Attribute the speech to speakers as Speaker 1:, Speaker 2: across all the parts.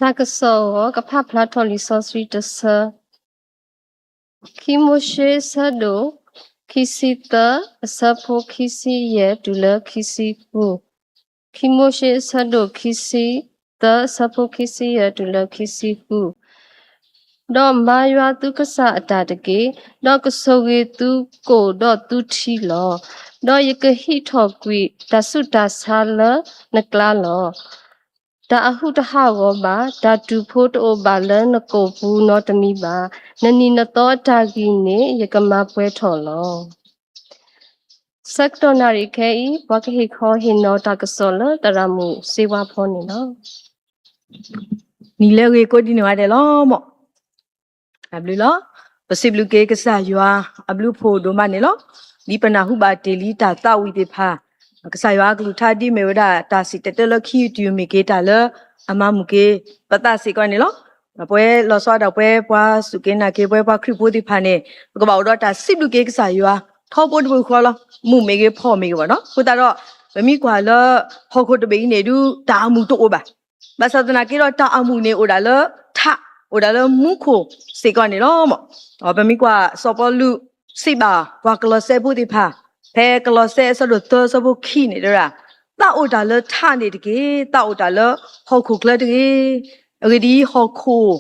Speaker 1: 那个时候，个怕普托里所水的是，khi mua xe sa đồ, khi si tơ, sa po khi si ye, đủ lơ khi si phu. Khi mua xe sa đồ, khi si tơ, sa po khi si ye, đủ lơ khi si phu. Đó mà yoa tu cái sa ta được cái, đó cái số cái tu cổ đó tu chi lo, đó y cái hít thọ quỷ, ta su ta sa lơ, nực la lo. Ta ahu ta hawa ba, ta tu pot o ba le na ko pu no tami ba, na ni na to ta gi ne ye ka ma pwe tho lo. Sector na ri ke wa ke hi kho hin no ta ka so lo ta ra mu se wa pho ni no.
Speaker 2: 你那个过年话的了么？阿不了，不是不给个啥药啊？阿不破多嘛呢了？你本来胡把地里打到位的怕，个啥药个路他的没有的，但是得了去就没给他了，阿妈没给，不打习惯的了。那不会老说的不会把苏根那给不会把kripo的怕呢？个把我说他是不给个啥药啊？他不会喝了，木没给泡没给我了，不打了，不没管了，好可的被那都打木多吧。Masa tu nak kira tak amu ni udahlah tak udahlah muko sekarang ni lama. Apa mikwa sopo lu siba wa kelas sebu di pa. Pe kelas sebu tu sebu kini dah. Tak udahlah tak ni degi, tak udahlah hoku kelas degi. Agadi hoku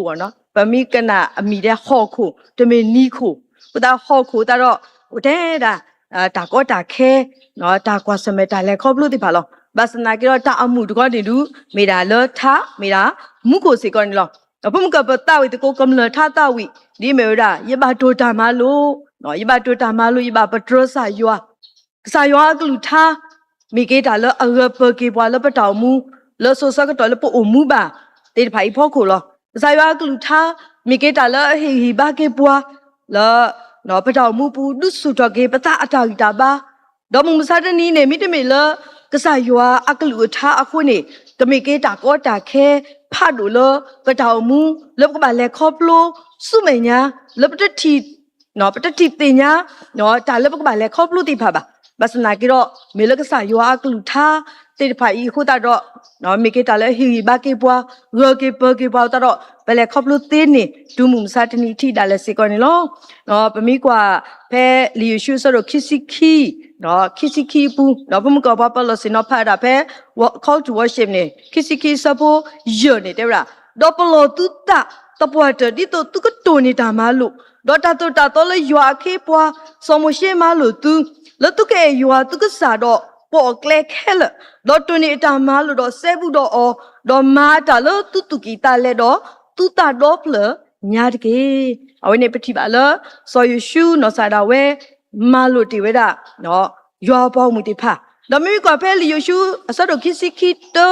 Speaker 2: ana. Pemi kena amida hoku, demi niku. Udah hoku taro udah dah. Tak kau tak ke, no tak kuasa meta lekop lu di palo. Bas nak kira tak amu tu kan itu, mira le tha, mira muko sekarang ni lah. Apa muka bertahu itu kau kamla tha tahu, di mera, ia batu tamalu, no ia batu tamalu, ia batu terus sayua aku tha, mikir dah le agak pergi buat le bertahu mu, le susah ke le po umu ba, jadi pai pokok lah. Sayua aku tha, mikir dah le hiba ke buat le, no bertahu mu pu, dus sudah ke bertahu ada kita ba, dah mu masa ni ne, mite mela. Kesayua aklu tha aku ni kemike tak ko tak ke phadu lo petaumu lep ke bale khoplo sumenya lep ti no ti tinya no ta lep ke bale khoplo ti pha ba basna ki ro mele kesayua aklu tha te phai khu ta ro no mike ta le hi ba ke bwa ro ke bwa ta ro bale khoplo te ni du mum sa tni thi da le se ko ni lo no pami kwa phe liu shu so ro kisiki no kisiki pu no pum ko ba pa lo se no pha da phe call to worship ni kisiki sapo yo ni de ra do plo tu ta ta pwa de di to tu ko to ni da ma lu do ta to le yo ke pwa so mo she ma lu tu le tu ke yo tu ko sa do po kle khel do to ni da ma lu do se bu do o do ma ta le tu ki ta le do tu ta do plo nya de ke awe ne pthi ba le so yu shu no sa da we malu tiweda no yo bao mu ti pha no mi kwa phe li yo shu asa do kisiki to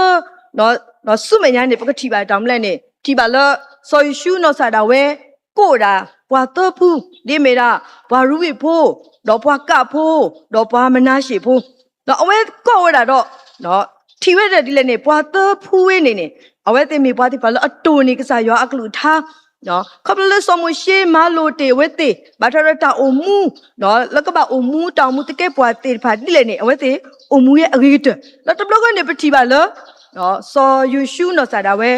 Speaker 2: no sumenya ne pakati ba dam le ne ti ba la so yu shu no sa da we ko da bwa to phu di me da bwa ru wi pho do bwa ka pho do bwa mana shi pho no awe ko we da do no ti we da di le ne bwa to phu we ne awe te mi bwa ti ba la atu ni ka sa yo aklu tha no couple so mo she ma lo te we te ba tha ta omu no la ka ba omu ta mu te ke pwa te pha di le ne we te omu ye agit la ta blog ne pthi ba lo no so you shu no sa da we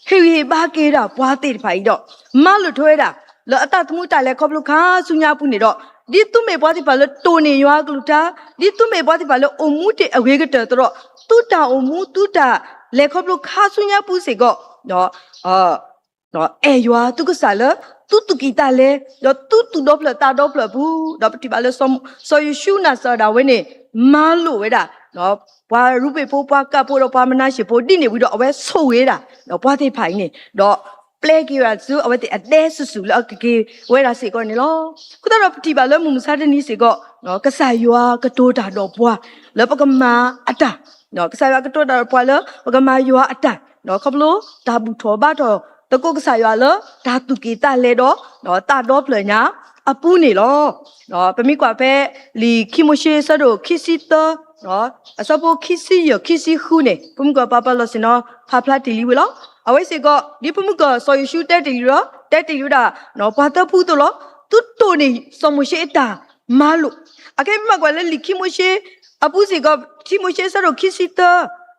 Speaker 2: hi ba ke da pwa te pha do ma lo thwe da la ta mu ta le couple kha su nya pu ne do di tu me pwa ti ba lo to ne yo aklu ta di tu me pwa ti ba lo omu te agit to tu ta omu tu ta le couple kha su nya pu se go no no yo tu ko sala tu kita le do tu doble ta doble bu do ti ba le so you shu na sa da we ne ma lo we da no bwa ru pe po bwa ka po do bwa mana shi po di ne bu do awe so we da no bwa ti phai ne do play ki ra su awe ti ade su la ke we da se ko ne lo ku ta do ti ba le mu sa de ni se ko no ka sa yo ka to da do bwa le pa ka ma ata no ka sa yo ka to da bwa le pa ka ma yo ata no ka blo da bu tho ba doตะกุกษายาละดาตุกีตาเลดอเนาะตาดอเปลญาอปูนี่ลอเนาะปะมีกว่าเปลีคิโมเชซะโดคิซิเตเนาะอะซะโปคิซิยคิซิฮูเนปุ่มกว่าปะปะลอสิเนาะพาพลาติลีเวลอเอาไว้สิก็ดิปุ่มก็ซอยชูเตติลีรอเตติลีดาเนาะปาตะพูตลอตุโตนี่สมเชตามาลุอะเกมากว่าเลยลิคิโมเชอปูสิก็คิโมเชซะโดคิซิเต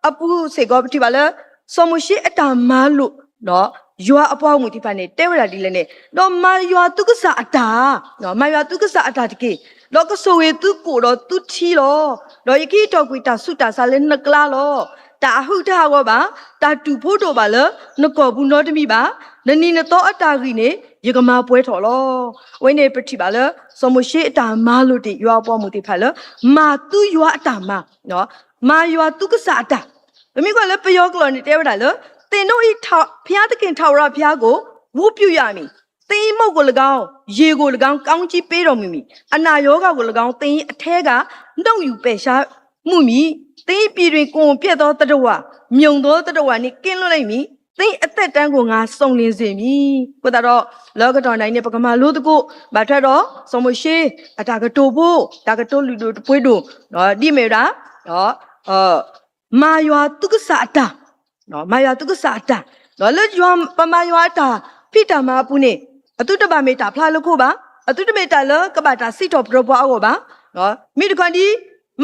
Speaker 2: อปูสิก็ที่ว่าละ စောမရှိအတာမာလို့နော်ရွာအပွားမှုဒီဖာနေတဲဝရဒီလည်းနေတော့မာရွာတုကဆာအတာနော်မာရွာတုကဆာအတာတကေလောကဆိုဝေသူကိုတော့သူထီလောတော့ယခိတော့ကွေတာဆုတာစားလဲနှကလာလောတာဟုတာကောပါတာတူဖို့တော့ပါလနကောဘူးနော်တမိပါနနီနတော့အတာကြီးနေယကမာပွဲထော်လောဝိနေပတိပါလစောမရှိအတာမာလို့ဒီရွာပွားမှုဒီဖာလမာသူရွာအတာမာနော်မာရွာတုကဆာအတာမမိကလည်းပယောကလောနေတဲဝတာလတင်တို့ဤထောက်ဖျားတခင်ထောက်ရဖျားကိုဝုပြုရမည်သိမုတ်ကို၎င်းရေကို၎င်းကောင်းကြီးပေးတော်မူမည်အနာယောဂကို၎င်းသိအထဲကနှုတ်ယူပယ်ရှားမှုမည်သိပြည်တွင်ကိုပြက်သောတတဝမြုံသောတတဝနှင့်ကင်းလွတ်လိုက်မည်သိအသက်တန်းကိုငါစုံလင်းစေမည်ကိုတော့လောကတော်နိုင်နဲ့ပကမာလို့တကုမထတော့စမရှိအတာကတိုဖို့တာကတိုလူတို့ပွေးတို့နော်ဒီမေရာနော်မာယောတုကဆာတာနော်မာယာတုကဆာတာနော်လေယွမ်ပမာယောတာဖိတာမာပုနေအတုတပါမေတာဖလာလို့ခိုပါအတုတမေတာလကဘာတာစီတော့ပရဘောအောပါနော်မိတခွန်ဒီ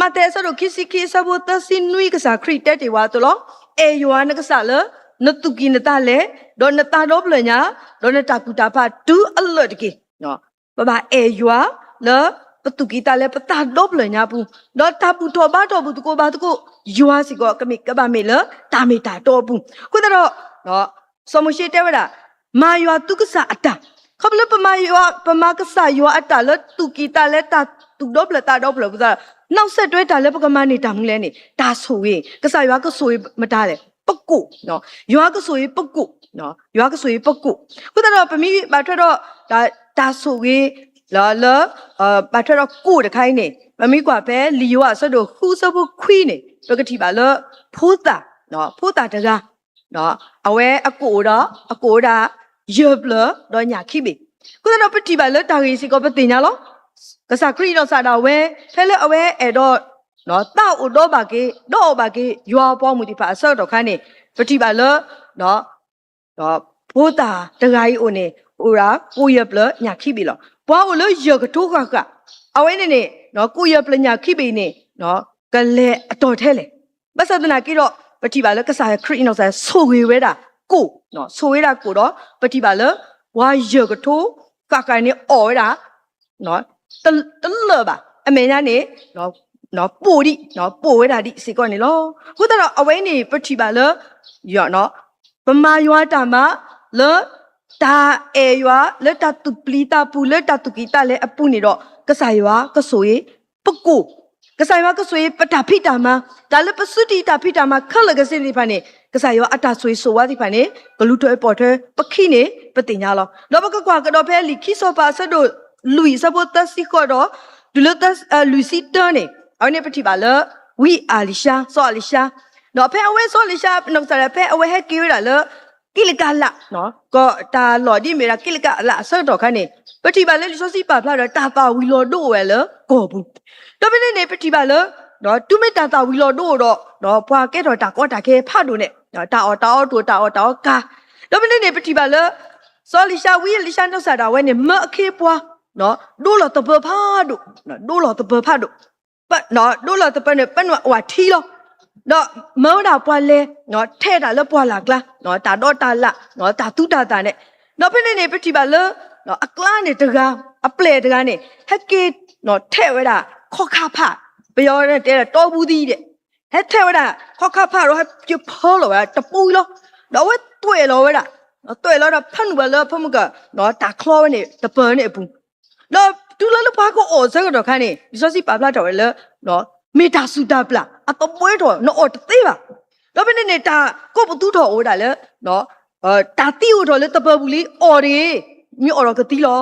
Speaker 2: မတဲဆရိုခိစီခိဆဘတစင်နွိကစားခရီတက်တေဝါတလောအေယောနကစားလနတုကိနတာလေဒေါနတာတော့ပလညာဒေါနတာကူတာဖာဒူအလော့တကေနော်ပပအေယောလပတုကိတာလေပတာတော့ပလညာဘူးဒေါ်တာပူတော့ဘာတော့ဘူးတကိုဘာတကိုယွာစီကောကမိကဘာမေလတာမေတာတော့ဘူးကိုတော့နော်စမရှိတဲဝရမာယောတုကဆာအတာခဘလပမာယောပမာကဆာယောအတာလတုကိတာလေတာတုတော့ပလတာတော့ပလဘူးသားနောက်ဆက်တွဲတာလေပကမနေတာမှုလဲနေတာဆိုရင်ကဆာယောကဆိုရင်မတားလေပကုနော်ယောကဆိုရင်ပကုနော်ယောကဆိုရင်ပကုကိုတော့ပမီဘာထတော့ဒါဆိုရင်လာလာဘာထတော့ကိုတခိုင်းနေမမီကွာပဲလီယောအဆက်တော့ခူးစဖို့ခွီးနေပကတိပါလဖိုးတာနော်ဖိုးတာတကားနော်အဝဲအကိုဒါယေဘလတော့ညာခိပြီကိုတော့ပတိပါလတာရီစီကိုပတင်ညာလောကစားခရီတော့စားတော့ဝဲဖဲလဲအဝဲအဲ့တော့နော်တောက်တော့ပါကေတော့ပါကေရွာပေါ်မှုဒီပါအဆောက်တော့ခန်းနေပတိပါလနော်ဖိုးတာတကားကြီးအိုနေဟိုရာကိုယေဘလညာခိပြီလောဘွားကိုလို့ရကတိုးကအဝဲနေနော်ကိုယေဘလညာခိပြီနေနော်ကလေအတော်ထဲလေမဆဒနာကိတော့ပတိပါလကစားခရီနော်စားဆိုဝေဝဲတာကိုနော်ဆိုဝေးတာကိုတော့ပတိပါလဝါရကတိုးကကိုင်နေအော်တာနော်တလပါအမေညာနေနော်ပို့ဝဲတာဒီစီကောနေလောခုတော့အဝဲနေပတိပါလရောနော်ပမာယောတာမလတာအေယောလက်တတူပလီတာပူလက်တတူကီတာလေအပူနေတော့ကစားယောကဆိုရေပကုကစားယောကဆိုရေပတာဖိတာမဒါလည်းပစုတိတာဖိတာမခလကစင်းဒီဖာနေကစားယောအတာဆွေဆိုဝါဒီဖာနေဂလူထွဲပေါ်ထွဲပခိနေပတင်ညာလောလောဘကကွာကတော့ဖဲလီခိဆိုပါဆဒိုလူီစဘတ်စီကောတော့ဒူလတ်လူစီတနေအနေပတိပါလဝီအာလီရှာဆောအလီရှာနော်ဖဲအဝဲဆောလီရှာနော်ဆရဖဲအဝဲဟဲကီရလာကိလကလာနော်ကောတာလော်ဒီမေရာကိလကလာဆောတော့ခနဲ့ပတိပါလေလီဆိုစီပါဖလာတော့တာပါဝီလော်တို့ဝဲလကောဘူးတော့မင်းနေပတိပါလနော်တူမတာတာဝီလော်တို့တော့နော်ဘွာကဲတော့တာကောတာခဲဖတ်တို့နဲ့နော်တာအော်ကာတော့မင်းနေပတိပါလဆောလီရှာဝီလီရှာနော်ဆာတာဝဲနေမအခေပွားနော်ဒိုလော်တပဖာတို့နော်ဒိုလော်တပဖာတို့ပတ်နော်ဒိုလော်တပနဲ့ပနဝါထီလောတော့မောတာပွားလဲနော်ထဲတာလဲပွားလာကလားနော်တာတော့တာလာနော်တာတူတာနဲ့နော်ဖိနေပတိပါလနော်အကလာနေတကားအပလေတကားနေဟက်ကေနော်ထဲဝဲတာခေါခါဖပြောတဲ့တဲတော်ဘူးသီးတဲ့ဟဲထဲဝဲတာခေါခါဖတော့ဟဲပြဖောလောတပူလောတော့ဝဲတွေ့လောဝဲတာနော်တွေ့လောတော့ဖန်ဝဲလောဖမကနော်တာခလောနေတပန်နေဘူးနော်တူလာလပါကိုအော်စကတော့ခါနေဒီဆိုစီပါပလာတော့လေနော်မေတာဆူတာပလာအတပွဲတော့နော်အော်သေးပါတော့ဘယ်နေတာကိုပတူတော်အိုးတာလေနော်တာတီဦးတော်လေတပဘူးလေးအော်ရီမြို့အော်တော့ကတိလော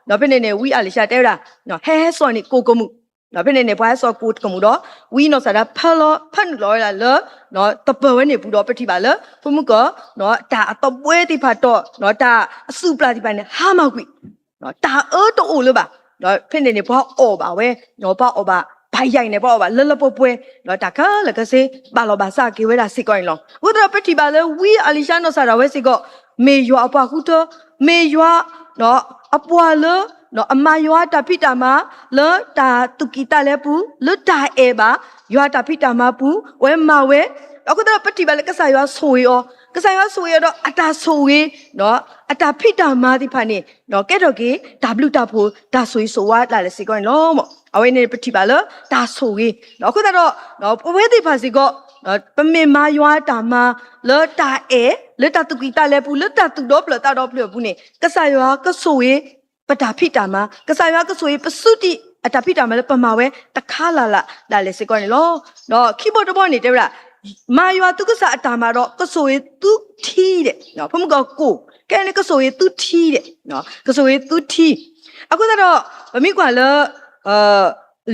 Speaker 2: နော်ဘယ်နေဝီအလီရှာတဲတာနော်ဟဲဆော်နေကိုကမှုနော်ဘယ်နေဘွားဆော်ကိုကမှုတော့ဝီနော်ဆာဖန်လောလာလေနော်တပဝဲနေဘူးတော့ပတိပါလေဖမှုကနော်တာအတပွဲတိဖတ်တော့နော်တာအစုပလာတိပါနေဟာမောက်ကွီနော်တာတိုးလို့ပါနော်ဖိနေဘွားအော်ပါဝဲနော်ဘွားအော်ပါဘိုင်ရိုင်နေပေါ့ပါလလပပွဲနော်တခါလကစေဘာလောဘာစကေဝဲတာစစ်ကိုင်းလောဥဒရပတိပါလေဝီအလီရှာနော်ဆာရဝဲစစ်ကောမေယွာအပွားခုတော့မေယွာနော်အပွားလနော်အမယွာတပိတာမလတာတုကီတာလေပူလတာအေပါယွာတပိတာမပူဝဲမဝဲ အခုတော့ပတိပါလေကဆာရွာဆိုရောကဆာရွာဆိုရတော့အတာဆိုရေးနော်အတာဖိတာမာတိဖာနေနော်ကဲတော့ကေ W တာဖို့ဒါဆိုဆိုဝါလာလေစီကောနော်မောအဝဲနေပတိပါလေဒါဆိုရေးနော်အခုတော့နော်ပဝဲတိဖာစီကောပမေမာရွာတာမာလောတာလေတာတုကီတာလေပူလတာတုတော့ပလတာတော့ပလဘူးနေကဆာရွာကဆိုရေးပတာဖိတာမာကဆာရွာကဆိုရေးပစုတိအတာဖိတာမာလေပမာဝဲတခါလာလေစီကောနေလောနော်ခိဘောတော့နေတယ်ဗျာမာရွာသူကစားအတာမှာတော့ကဆိုရင်သူထီးတဲ့နော်ဖုံးကကိုကဲနေကဆိုရင်သူထီးတဲ့နော်ကဆိုရင်သူထီးအခုတော့ဗမိကွာလ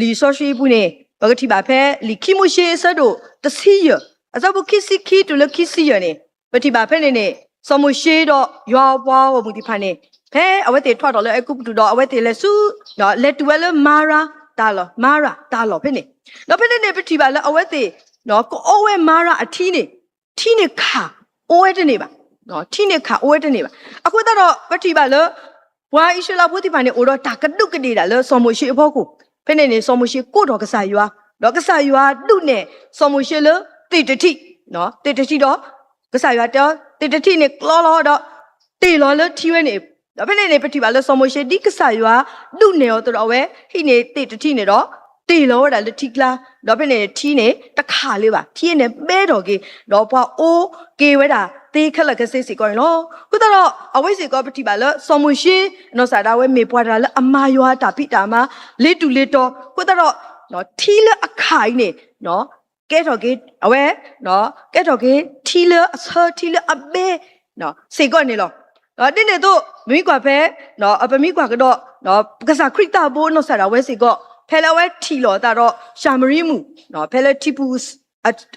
Speaker 2: လီဆိုရှိဘူးနေဘဂတိပါဖဲလီခိမိုရှေဆဒိုတစီရအစဘခိစီခီတူလခိစီရနေပတိပါဖဲနေစမိုရှေတော့ရွာပွားဝမှုဒီဖာနေဖဲအဝဲတေထွက်တော့လေအခုတူတော့အဝဲတေလေစုနော်လက်တူလဲမာရာတာလောဖဲနေနော်ဖဲနေပတိပါလဲအဝဲတေနော်ကိုအိုဝဲမာရာအထီးနေခါအိုဝဲတနေပါနော်ထီးနေခါအိုဝဲတနေပါအခုတော့ပတိပါလေဝါအီရှလာဖို့ဒီပါနေအိုတော့တာကတုကတိတာလေစောမိုရှိအဖို့ကိုဖဲနေစောမိုရှိကိုတော့ကစားရွာတော့ကစားရွာတုနဲ့စောမိုရှိလေတိတတိနော်တိတတိတော့ကစားရွာတော့တိတတိနဲ့ကလောတော့တေလောလေထီဝဲနေတော့ဖဲနေပတိပါလေစောမိုရှိဒီကစားရွာတုနဲ့ရောတော့ဝဲဟိနေတိတတိနေတော့တေလောတာလေထိကလာတော့ဖဲနေထီနေတခါလေးပါထီနေပဲတော့ကေတော့ပွားအိုးကေဝဲတာတေခက်လက်ကစစ်စီကောရင်လောခုတော့အဝိစီကောပတိပါလေစောမှုရှိနော်စာတာဝဲမေပွားတာလေအမာရွာတာပိတာမှာလေးတူလေးတော့ခုတော့နော်ထီလေအခိုင်နေနော်ကဲတော့ကေအဝဲနော်ကဲတော့ကေထီလေအဆောထီလေအဘေနော်စေကောနေလောတင်းနေတော့မိကွာဖဲနော်အပမိကွာကတော့နော်ကစားခရစ်တာဘိုးနော်စာတာဝဲစီကောဖဲလဝဲထီလောတာတော့ရှာမရီမှုနော်ဖဲလတီပူ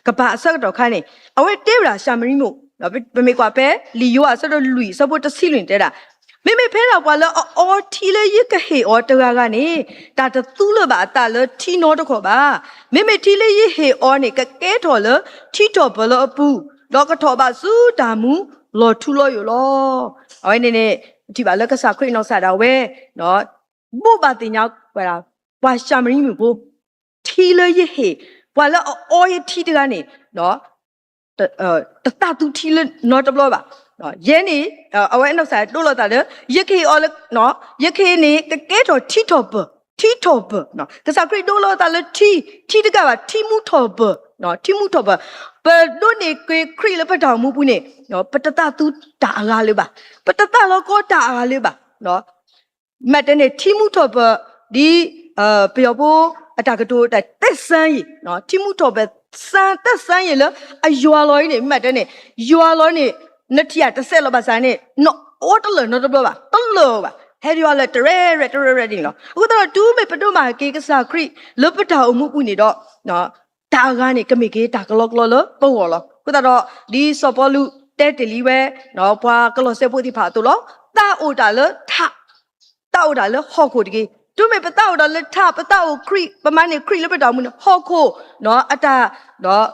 Speaker 2: ကပါအဆက်တော့ခိုင်းနေအဝဲတေးလာရှာမရီမှုနော်ပမေကွာပဲလီယိုအဆက်တော့လူစပေါ်တစီလွင်တဲတာမေဖဲတော့ကွာလောအော်ထီလေရကဟေအော်တရာကနေတာတူလပါတာလထီနောတခေါ်ပါမေထီလေရဟေအော်နေကကဲတော်လထီတော်ဘလအပူလောကထောပါစုတာမူလောထူလောယောလောအဝဲနေဒီပါလကစားခရစ်နော်စာတာဝဲနော်ဘုဘာတင်ရောက်ပါလားပွာရှာမရီမှုဘထီလေရဟေပွာလောအော်ရထီတကနေနော်တတတူထီလေနော်တဘလပါနော်ရဲနေအဝဲနောက်ဆိုင်တို့လို့တာလေရခေအော်နော်ရခေနေကကဲတော်ထီတော်ဘနော်ကစားခရစ်တို့လို့တာလေထီတကပါထီမှုတော်ဘနော်ထီမှုတော်ဘပဒိုနေခရစ်လေပတောင်မှုဘူးနေနော်ပတတတူတာအားလေးပါပတတလောကောတာအားလေးပါနော်မတ်တဲ့ထီမှုတော်ဘဒီပြောဖို့အတာကတိုးတက်ဆန်းရီနော်ထီမှုတော်ဘစံတက်ဆန်းရီလေအယွာလော်နေမတ်တဲ့ယွာလော်နေနတိယတစ်ဆက်လောပါဆိုင်နေနော်အော်တလနော်တဘပါတလောပါဟဲဒီဝါလက်တရဲတင်လောအခုတော့တူးမေပတိုမာကေကစားခရစ်လပတာအမှုပူနေတော့နော်တာကနေကမိကေတာကလောကလောလပေါ်ဝလောခုတော့ဒီစောပေါ်လူတဲတလီဝဲနော်ဘွာကလောဆေဖို့တိဖာတူလောတာအိုတာလထတာအိုတာလဟော့ကိုတကေတူမေပတာအိုတာလထပတာအိုခရစ်ပမနေခရစ်လပတာမှုဟော့ကိုနော်အတာနော်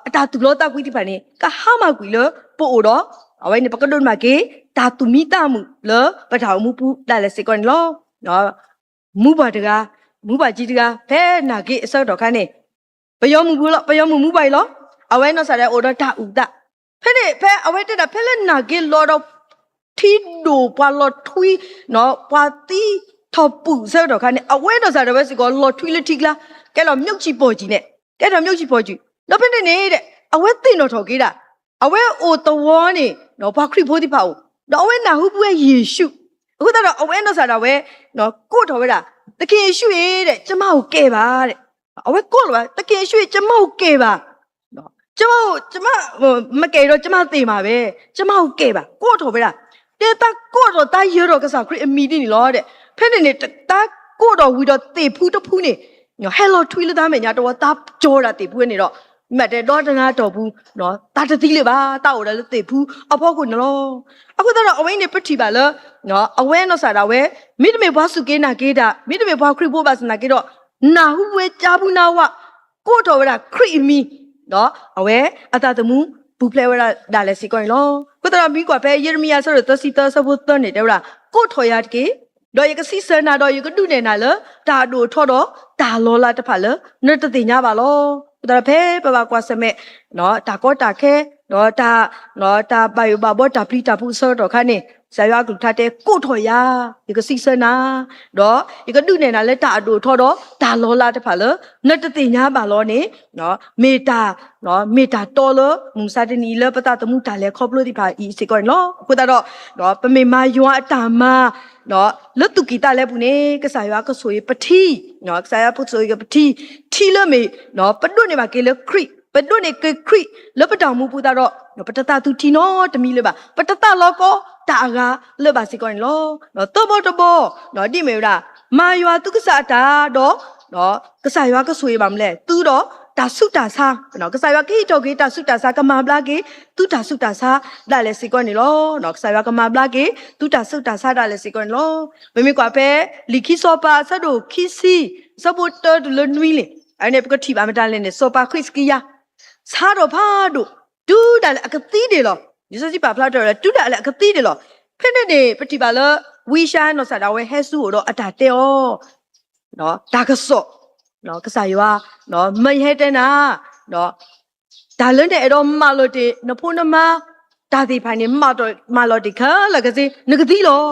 Speaker 2: အတာတူလောတာကွီတိဖာနေကဟာမကွီလပို့တော့အဝိုင်းနေပကဒွန်မာကေတာတူမီတာမှုလပထောင်မှုပူလာလက်စေကွန်လောနော်မူပါတကားမူပါကြီးတကားဖဲနာကေအစောက်တော့ခါနေပယောမှုဘူးလောပယောမှုမူပိုင်လောအဝဲနော်ဆာတဲ့အော်တော့တာဥတာဖဲအဝဲတက်တာဖဲလက်နာကေလောတော့ထီဒိုပွာလောထွီနော်ပွာတီထောပူစေတော့ခါနေအဝဲနော်ဆာတဲ့ဘက်စီကောလောထွီလက်တီကလာကဲလောမြုပ်ချီပေါ်ကြီးနဲ့ကဲတော့မြုပ်ချီပေါ်ကြီးတော့ဖဲနေတဲ့အဝဲသိတော့ထော်ကေးတာအဝဲအိုတဝေါနေနော်ဘာခရစ်ဖို့ဒီပါဦးတော့အဝဲနာဟုပွဲယေရှုအခုတော့အဝဲနော်ဆာတော့ဝဲနော်ကို့တော်ဝဲတာတခင်ယေရှုရဲ့တဲ့ကျမကိုကဲပါတဲ့အဝဲကို့လောတခင်ယေရှုရဲ့ကျမကိုကဲပါနော်ကျမမကဲတော့ကျမသေမှာပဲကျမကိုကဲပါကို့တော်ဝဲတာတေတာကို့တော်တာရတော့ကစားခရစ်အမီနေလောတဲ့ဖဲနေတာကို့တော်ဝီတော့သေဖူးတဖူးနေဟဲလောထွေးလသားမယ်ညာတော့တာကြောတာသေဖူးနေတော့မတ်တဲ့တော့တနာတော်ဘူးနော်တာတတိလေးပါတောက်တယ်လို့သိဘူးအဖို့ကိုနော်အခုတော့အဝိနေပတိပါလားနော်အဝဲနော်စားတာဝဲမိတမေဘွားစုကေနာကေတာမိတမေဘွားခရစ်ဘိုးပါစနာကေတော့နာဟုဝဲကြာဘူးနာဝကိုတော်ဝဲတာခရစ်မီနော်အဝဲအတာတမှုဘူဖလဲဝဲတာဒါလည်းစီကိုရင်လောကိုတော်မီကွာပဲယေရမီယာဆိုတော့သစီတဆဘုတ်တနေတယ်လားကိုထော်ရတကေ တော့ရကစီစနာတော့ရကဒုနေနာလတာဒိုထောတော့တာလောလာတဖာလနတ်တိညာပါလောဒါဖဲပပကွာစမဲနော်တာကောတာခဲနော်တာဘိုင်ဘဘောတာပလီတာဖူဆောတော့ခါနေဆာရွာကလူထတဲ့ကိုထော်ရရကစီစနာတော့ရကဒုနေနာလဲတာဒိုထောတော့တာလောလာတဖာလနတ်တိညာပါလောနေနော်မေတာတော်လမုံစာတနီလပတာတမှုတာလဲခေါပလို့ဒီဖာဤစီကောလောခုတော့နော်ပမေမာယွာအတာမနော်လွတ်တူကီတာလဲဘူးနေကစားရွာကဆိုရပတိနော်ကစားရွာပုဆိုရပတိထီလမေနော်ပဒုနေပါကေလခရိပဒုနေကေခရိလပတောင်မူပူတာတော့နော်ပတတသူတီနော်တမီလေပါပတတလောကောတာကလေပါစီကောလောနော်တဘောနော်ဒီမေရာမာရွာသူကစားတာတော့နော်ကစားရွာကဆိုရပါမလဲသူတော့တာဆုတာစာနော်ကစားရွာကိတော့ကိတာဆုတာစာကမာဘလာကိသူတာဆုတာစာဒါလည်းစီကောနေလောနော်ကစားရွာကမာဘလာကိသူတာဆုတာစာဒါလည်းစီကောနေလောမမေကွာပဲလီခိစောပါဆဒိုခိစီစပိုတော်ဒလနွီလေအဲ့နေပကတိပါမတလည်းနေစောပါခရစ်ကီယာစာတော့ဖာဒိုဒူဒါလည်းအကတိတယ်လောဒီစစီပါဖလာတော့တူဒါလည်းအကတိတယ်လောဖိနေနေပတိပါလဝီရှာနော်ဆာဒါဝဲဟဲဆူတော့အတာတဲဩနော်ဒါကစောနော်ကစားရွာနော်မဟဲတဲ့နာနော်ဒါလွန်းတဲ့အဲ့တော့မလို့တဲ့နဖိုးနမဒါဒီဖိုင်နေမလို့ဒီခါလကစီငကတိလော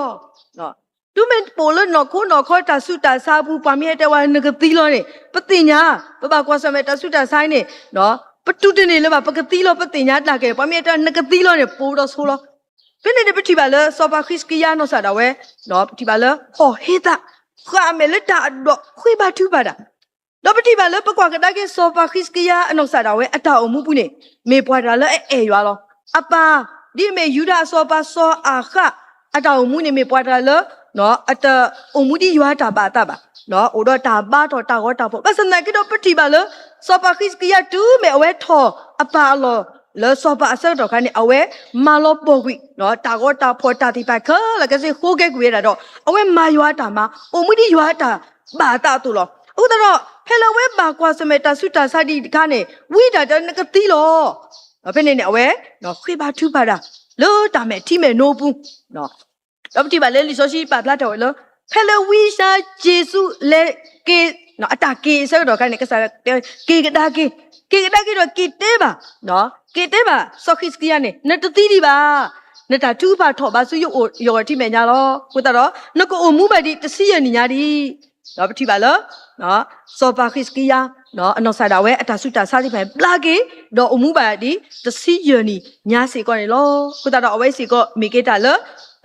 Speaker 2: နော်တူမင်ပိုလနော်ခိုးနော်ခေါ်တာဆုတာစားဘူးပါမြဲတဲ့ဝါငကတိလောနေပတိညာပပကွာစမဲတဆုတာဆိုင်နေနော်ပတုတနေလပကတိလောပတိညာတာကဲပါမြဲတဲ့ငကတိလောနေပိုတော့ဆိုလောဖိနေပတိပါလစောပါခရစ်ကီယာနော်ဆာဒါဝဲနော်ပတိပါလဟောဟေတာခါမဲလက်တာတော့ခွေးပါထူပါတာတော့ပတိပါလပကွာကတကေစောပါခရစ်ကီယာအနောက်ဆာဒါဝဲအတောင်မှုပူနေမေပွားတာလဲအဲရွာလောအပါဒီမေယူဒာစောပါစောအခအတောင်မှုနေမေပွားတာလဲနော်အတအုံမှုဒီရွာတာပါတာပါနော်အိုတော့တာပါတော့တာကောတာဖို့ပစနကတော့ပတိပါလစောပါခရစ်ကီယာတူမေအဝဲထောအပါလောလောစောပါအဆက်တော့ခါနေအဝဲမာလောပိုကွီနော်တာကောတာဖို့တာတိပါခလကစီခိုးကဲကွေရတော့အဝဲမာရွာတာမှာအုံမှုဒီရွာတာပါတာတူလောဥဒတော့ဖဲလဝဲပါကွာစမေတာဆုတာစာဒီခါနေဝိဒါတနကတိလောဖဲနေနေအဝဲနော်ခွေပါထူပါတာလောတာမဲထိမဲနိုးဘူးနော်တော့တိပါလဲလီဆိုရှိပါပလာတော်လောဖဲလဝီရှာဂျေစုလေကေနော်အတာကေဆက်တော့ခါနေကစားကေကဒါကေတော့ကေတဲပါနော်ကေတဲပါဆော့ခစ်ကီယာနေနတတိဒီပါနတာထူပါထော့ပါစုယောထိမဲညာလောကိုတော့နကိုအမှုပါဒီတစီရနေညာဒီနော်ပတိပါလောနော်စောပါခရစ်ကီယာနော်အနောက်ဆာဒါဝဲအတာဆုတာစားစီဖိုင်ပလာကေတော့အမှုပါဒီတစီယနီညာစီကောနေလောခုတာတော့အဝဲစီကောမိကေတာလော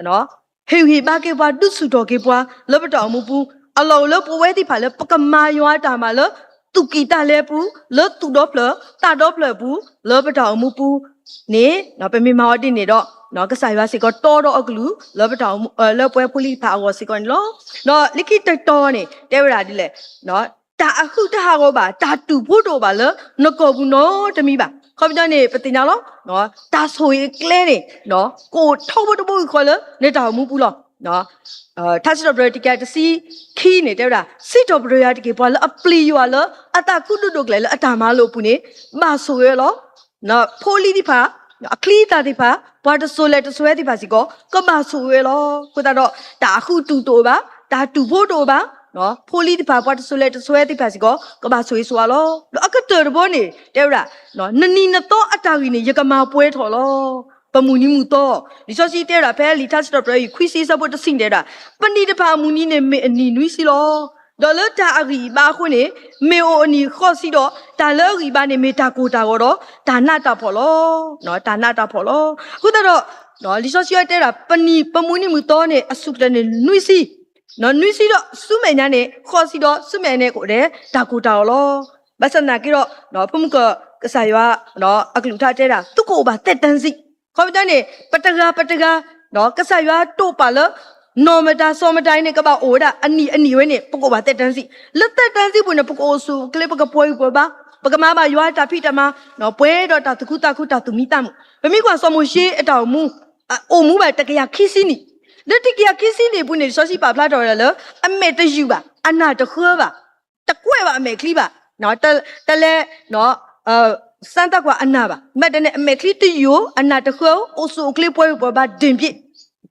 Speaker 2: နော်ဟေဟေပါကေပွားဒုဆုတော်ကေပွားလောပတော်အမှုပူအလောလောပဝဲတိဖာလောပကမာယွာတာမလောသူကီတာလဲပူလောသူတော့ဖလတာတော့ဖလပူလောပတော်အမှုပူနေနော်ပမေမာဝတိနေတော့နော်ကစားရွာစီကတော်တော့အကလူလောပတောင်လောပွဲဖူလီဖာဝစီကွန်လောနော်လိခိတတော်နေတဲဝရာဒီလေနော်တာအခုတဟာကောပါတာတူဖို့တော့ပါလနကောဘူးနော်တမီပါခေါ်ပြနေပတိနာလောနော်တာဆိုရကလဲနေနော်ကိုထောက်ဖို့တဖို့ခေါ်လနေတောင်မူပူလောနော်ทัชดอบรติกาตစီခီးနေတဲဝရာစစ်တော်ဘရယာတကေပေါ်လအပလီရွာလအတာကုတုတုကလဲလအတာမလို့ပူနေမဆိုရလောနော်ဖိုလီဒီဖာအခလီတာဒီဖာဘာတဆိုလဲတဆွဲဒီဖာစီကောကမဆူရဲလောကိုတာတော့တာအခုတူတိုပါတာတူဖို့တိုပါနော်ဖိုလီဒီဖာဘာတဆိုလဲတဆွဲဒီဖာစီကောကမဆွေးဆွာလောအကတော်ဘောနေတဲရနော်နနီနတော့အတာကြီးနေရကမာပွဲထော်လောပမူနီမူတော့ဒီဆိုစီတဲရဖဲလီทัชတော့ပြခွီစီစဖို့တစင်တဲတာပဏိတဖာမူနီနေမေအနီနွီစီလောဒေါ်လာတာအဂီဘာခွနေမေအိုအနီခော့စီတော့ဒါလောဂီဘာနေမေတာကိုတာတော့ဒါနာတာဖော်လောနော်ဒါနာတာဖော်လောခုတော့နော်လီဆိုစီရတဲတာပမူနီမူတော့နေအစုတနေနွီစီနော်နွီစီတော့စုမေညာနေခော့စီတော့စုမေနေကိုတဲ့ဒါကိုတာလောဘဆနာကြီးတော့နော်ဖုံကကစားရွာနော်အကလူထားတဲတာသူ့ကိုပါတက်တန်းစီခေါ်ပြတဲ့ပတကာနော်ကစားရွာတို့ပါလောနော်မတာစောမတိုင်းနဲ့ကပအိုဒါအနီဝဲနဲ့ပကိုပါတက်တန်းစီလက်တက်တန်းစီပွနဲ့ပကိုဆူကလေးပကပွဲပွပါပကမာမရွာတာဖိတမနော်ပွဲတော့တာတခုသူမိတမှုဗမိကွာစောမရှိအတောင်မူအိုမူပါတကရခီစီနီလက်တကရခီစီနီပွနဲ့စောစီပါဖလာတော်ရလအမေတယူပါအနာတခွပါတကွဲ့ပါအမေခလီပါနော်တလဲနော်စန်တကွာအနာပါမက်တဲ့နဲ့အမေခလီတယူအနာတခွအိုဆူကလေးပွဲပွပါဒင်ပြ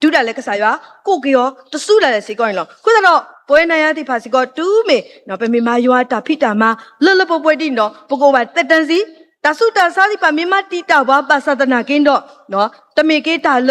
Speaker 2: တူတာလည်းကစားရွာကိုကရောတဆူလာလည်းစေကောင်းလောခုတော့ပွဲနိုင်ရတဲ့ဖာစီကောတူးမေနော်ပမေမာရွာတာဖိတာမှာလလပွဲတိနော်ပကောပါတက်တန်စီတဆုတာစားဒီပါမြမတီတာဘာပါသဒနာကင်းတော့နော်တမေကေတာလ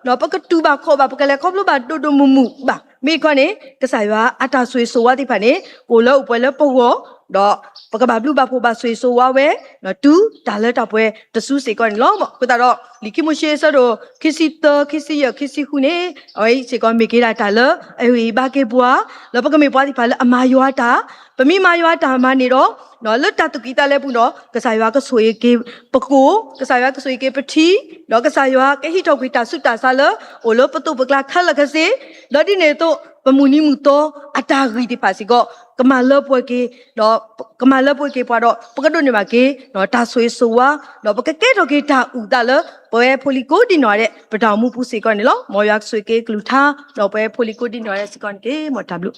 Speaker 2: နော်ပကတူပါခေါ်ပါပကလည်းခေါ်လို့ပါတူတူမူမူပါမိခွနဲ့ကစားရွာအတာဆွေဆိုဝတိဖာနေကိုလောပွဲလဲပုတ်ရောတော့ပကဘာဘလူဘာဖိုဘာဆွေဆိုဝါဝဲနော်တူဒါလက်တော့ပွဲတဆူစေကောလောမကိုတော့လီကီမိုရှေဆာတော့ခီစီတခီစီယခီစီခုနေအိုစေကောမေကေတာတာလအဝေဘာကေပွာလပကမေပွားဒီဖာလအမာယွာတာပမိမာယွာတာမနေတော့နော်လွတ်တာတကီတာလဲဘူးနော်ကစားရွာကဆွေကေပကိုကစားရွာကဆွေကေပတိနော်ကစားရွာကဟီထောက်ခိတာဆုတာဆာလအိုလပတုပကလာခလကစေလော်ဒီနေတော့ပမူနီမူတော့အတာဂီဒီပါစီကောကမာလပွဲကေနော်ကမာလပွဲကေပွားတော့ပကဒုန်နေမှာကေနော်တာဆွေဆိုဝါနော်ပကကဲတော့ကေတာဥတာလပွဲဖိုလီကိုဒီနော်တဲ့ပတောင်မှုပူစေကောနေလောမော်ယာဆွေကေကလူထားနော်ပွဲဖိုလီကိုဒီနော်တဲ့စကွန်ကေမော်တာဘလူ